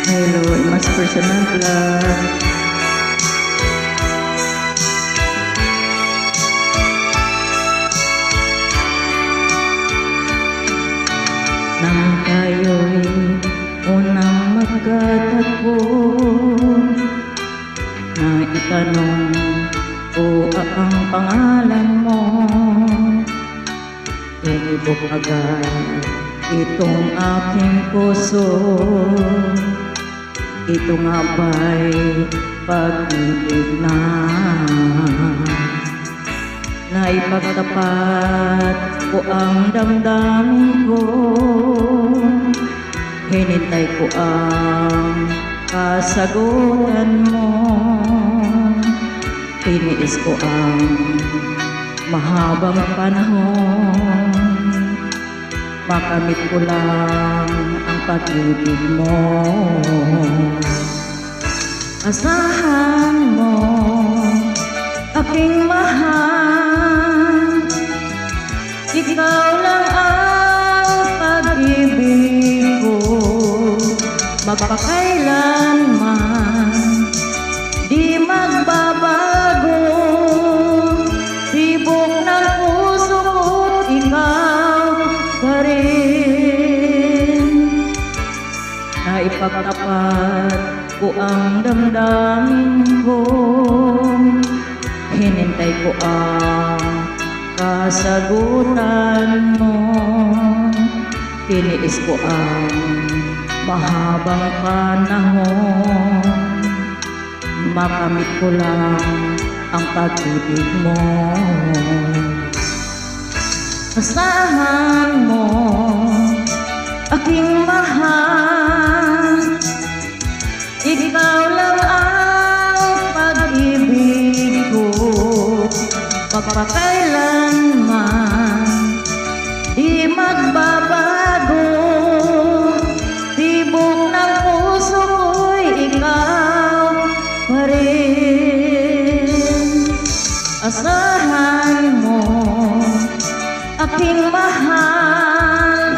Hello, mas personal vlog. Nang tayo'y unang magkatagpo, na itanong ko ang pangalan mo, inibok agad itong aking puso. Ito nga ba'y pag-ibig na ipagtapat ko ang damdamin ko? Hinintay ko ang kasagutan mo. Tiniis ko ang mahabang panahon, makamit ko lang ang pag-ibig mo. Asahan mo, aking mahal, ikaw lang ang pag-ibig ko. Magpakailanman di magbabago, tibok ng puso ko't ikaw pa rin. Naipagtapat ko ang damdamin ko, hinintay ko ang kasagutan mo. Tiniis ko ang mahabang panahon, makamit ko lang ang pag-ibig mo. Asahan mo, aking mahal, ikaw lang ang pag-ibig ko. Magpakailanman di magbabago, tibok ng puso ko'y ikaw pa rin. Asahan mo, aking mahal,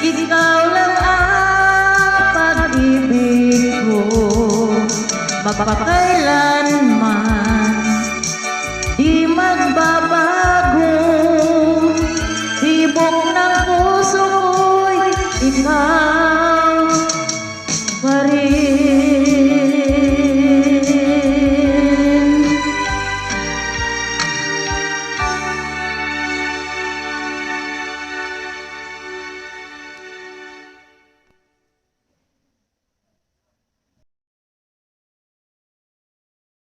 ikaw lang ang pag-ibig ko. Magpakailanman di magbabago, tibok ng puso ko'y ikaw